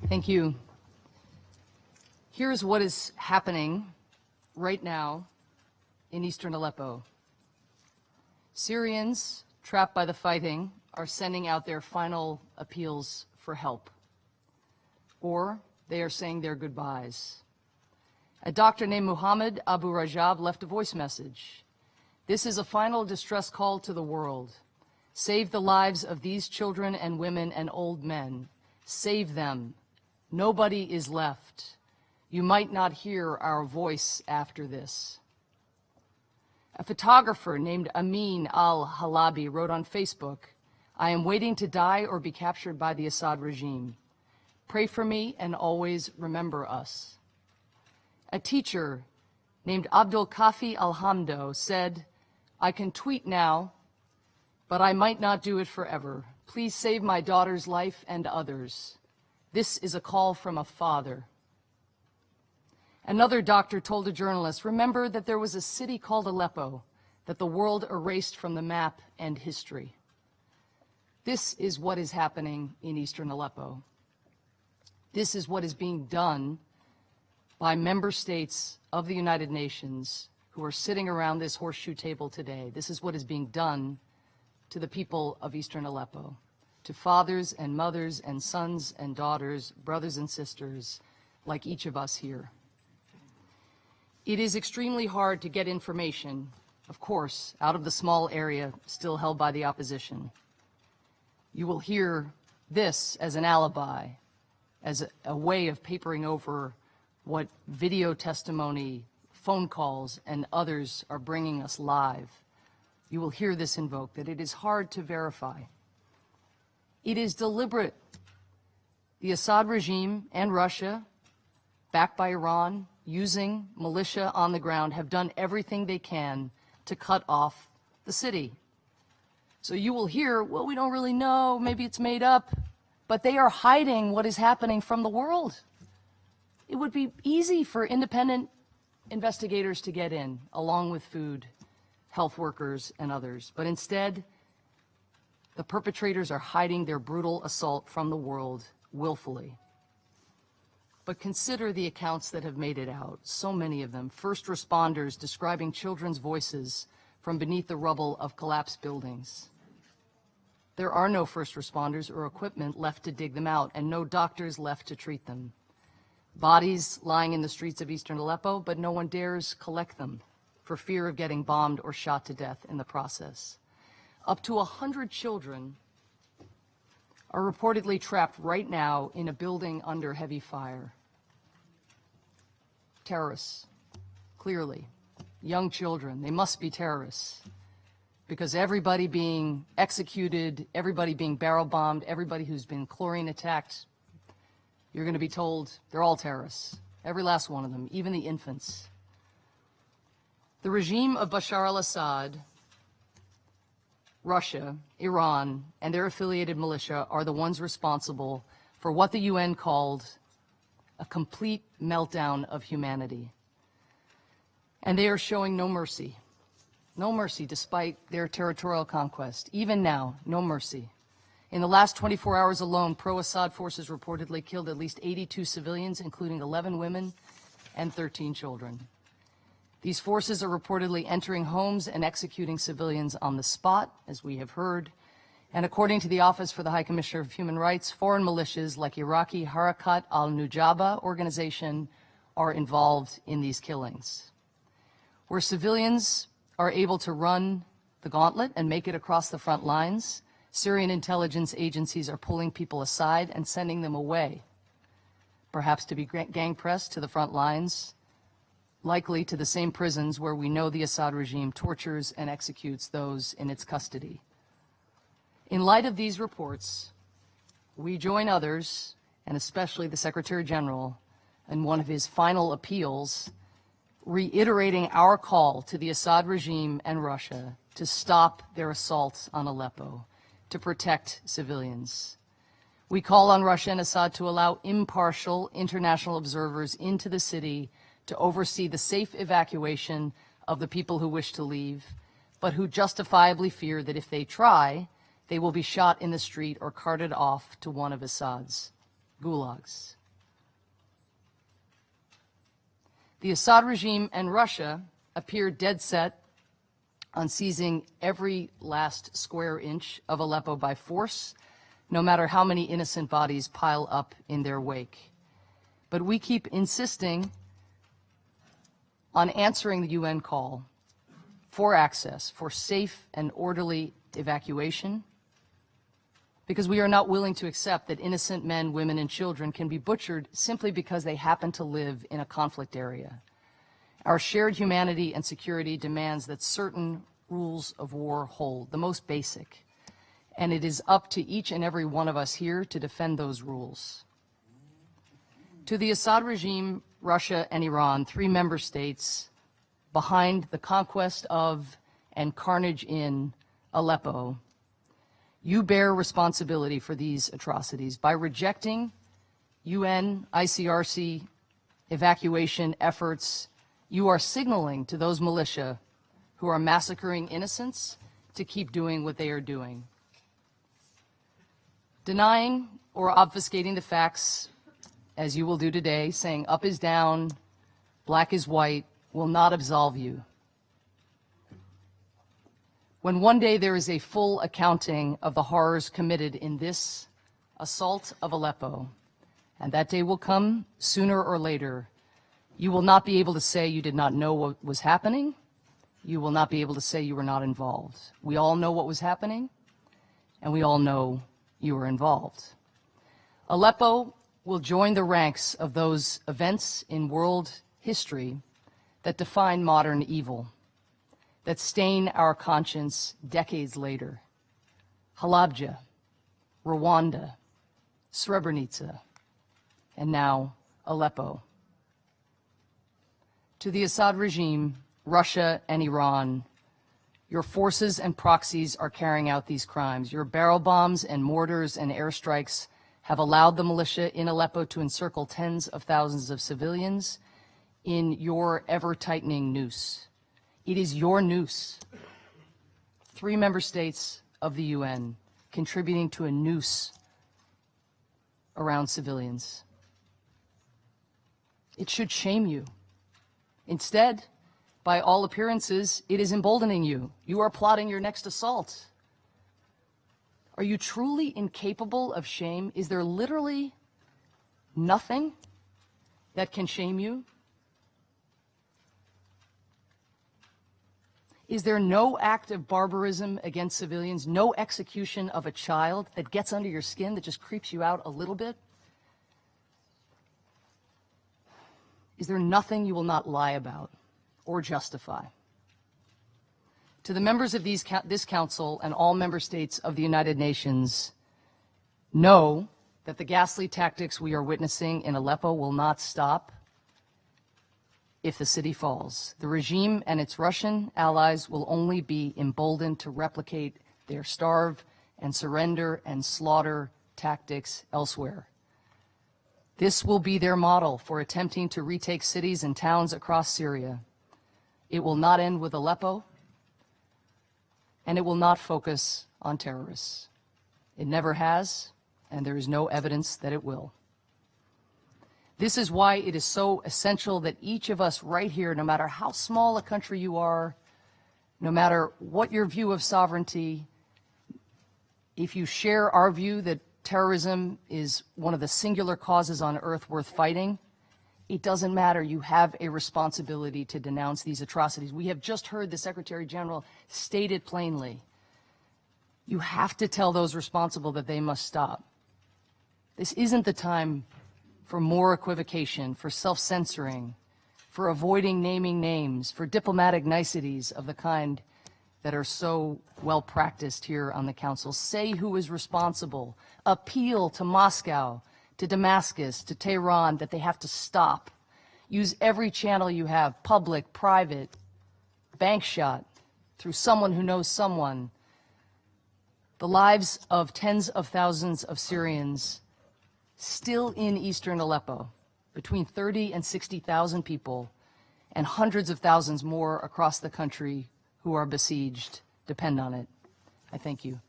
Thank you. Here's what is happening right now in eastern Aleppo. Syrians trapped by the fighting are sending out their final appeals for help, or they are saying their goodbyes. A doctor named Muhammad Abu Rajab left a voice message. This is a final distress call to the world. Save the lives of these children and women and old men. Save them. Nobody is left. You might not hear our voice after this. A photographer named Amin al-Halabi wrote on Facebook, I am waiting to die or be captured by the Assad regime. Pray for me and always remember us. A teacher named Abdul Kafi Alhamdo said, I can tweet now, but I might not do it forever. Please save my daughter's life and others. This is a call from a father. Another doctor told a journalist, remember that there was a city called Aleppo that the world erased from the map and history. This is what is happening in eastern Aleppo. This is what is being done by member states of the United Nations who are sitting around this horseshoe table today. This is what is being done to the people of eastern Aleppo, to fathers and mothers and sons and daughters, brothers and sisters, like each of us here. It is extremely hard to get information, of course, out of the small area still held by the opposition. You will hear this as an alibi, as a way of papering over what video testimony, phone calls, and others are bringing us live. You will hear this invoked, that it is hard to verify. It is deliberate. The Assad regime and Russia, backed by Iran, using militia on the ground, have done everything they can to cut off the city. So you will hear, well, we don't really know, maybe it's made up, but they are hiding what is happening from the world. It would be easy for independent investigators to get in, along with food, health workers, and others. But instead, the perpetrators are hiding their brutal assault from the world willfully. But consider the accounts that have made it out, so many of them. First responders describing children's voices from beneath the rubble of collapsed buildings. There are no first responders or equipment left to dig them out, and no doctors left to treat them. Bodies lying in the streets of eastern Aleppo, but no one dares collect them for fear of getting bombed or shot to death in the process. Up to 100 children are reportedly trapped right now in a building under heavy fire. Terrorists, clearly. Young children, they must be terrorists. Because everybody being executed, everybody being barrel bombed, everybody who's been chlorine attacked, you're going to be told they're all terrorists. Every last one of them, even the infants. The regime of Bashar al-Assad, Russia, Iran, and their affiliated militia are the ones responsible for what the UN called a complete meltdown of humanity. And they are showing no mercy. No mercy despite their territorial conquest. Even now, no mercy. In the last 24 hours alone, pro-Assad forces reportedly killed at least 82 civilians, including 11 women and 13 children. These forces are reportedly entering homes and executing civilians on the spot, as we have heard. And according to the Office for the High Commissioner of Human Rights, foreign militias like Iraqi Harakat al-Nujaba organization are involved in these killings. Where civilians are able to run the gauntlet and make it across the front lines, Syrian intelligence agencies are pulling people aside and sending them away, perhaps to be gang-pressed to the front lines, likely to the same prisons where we know the Assad regime tortures and executes those in its custody. In light of these reports, we join others, and especially the Secretary General, in one of his final appeals, reiterating our call to the Assad regime and Russia to stop their assaults on Aleppo, to protect civilians. We call on Russia and Assad to allow impartial international observers into the city to oversee the safe evacuation of the people who wish to leave, but who justifiably fear that if they try, they will be shot in the street or carted off to one of Assad's gulags. The Assad regime and Russia appear dead set on seizing every last square inch of Aleppo by force, no matter how many innocent bodies pile up in their wake. But we keep insisting on answering the UN call for access, for safe and orderly evacuation, because we are not willing to accept that innocent men, women, and children can be butchered simply because they happen to live in a conflict area. Our shared humanity and security demands that certain rules of war hold, the most basic, and it is up to each and every one of us here to defend those rules. To the Assad regime, Russia, and Iran, 3 member states behind the conquest of and carnage in Aleppo, you bear responsibility for these atrocities. By rejecting UN, ICRC evacuation efforts, you are signaling to those militia who are massacring innocents to keep doing what they are doing. Denying or obfuscating the facts, as you will do today, saying up is down, black is white, will not absolve you. When one day there is a full accounting of the horrors committed in this assault of Aleppo, and that day will come sooner or later, you will not be able to say you did not know what was happening. You will not be able to say you were not involved. We all know what was happening, and we all know you were involved. Aleppo will join the ranks of those events in world history that define modern evil, that stain our conscience decades later. Halabja, Rwanda, Srebrenica, and now Aleppo. To the Assad regime, Russia, and Iran, your forces and proxies are carrying out these crimes. Your barrel bombs and mortars and airstrikes have allowed the militia in Aleppo to encircle tens of thousands of civilians in your ever-tightening noose. It is your noose. 3 member states of the UN contributing to a noose around civilians. It should shame you. Instead, by all appearances, it is emboldening you. You are plotting your next assault. Are you truly incapable of shame? Is there literally nothing that can shame you? Is there no act of barbarism against civilians, no execution of a child that gets under your skin, that just creeps you out a little bit? Is there nothing you will not lie about or justify? To the members of this Council and all member states of the United Nations, know that the ghastly tactics we are witnessing in Aleppo will not stop if the city falls. The regime and its Russian allies will only be emboldened to replicate their starve and surrender and slaughter tactics elsewhere. This will be their model for attempting to retake cities and towns across Syria. It will not end with Aleppo, and it will not focus on terrorists. It never has, and there is no evidence that it will. This is why it is so essential that each of us right here, no matter how small a country you are, no matter what your view of sovereignty, if you share our view that terrorism is one of the singular causes on earth worth fighting, it doesn't matter. You have a responsibility to denounce these atrocities. We have just heard the Secretary General state it plainly. You have to tell those responsible that they must stop. This isn't the time for more equivocation, for self-censoring, for avoiding naming names, for diplomatic niceties of the kind that are so well practiced here on the Council. Say who is responsible. Appeal to Moscow, to Damascus, to Tehran, that they have to stop. Use every channel you have, public, private, bank shot, through someone who knows someone. The lives of tens of thousands of Syrians still in eastern Aleppo, between 30 and 60,000 people, and hundreds of thousands more across the country who are besieged, depend on it. I thank you.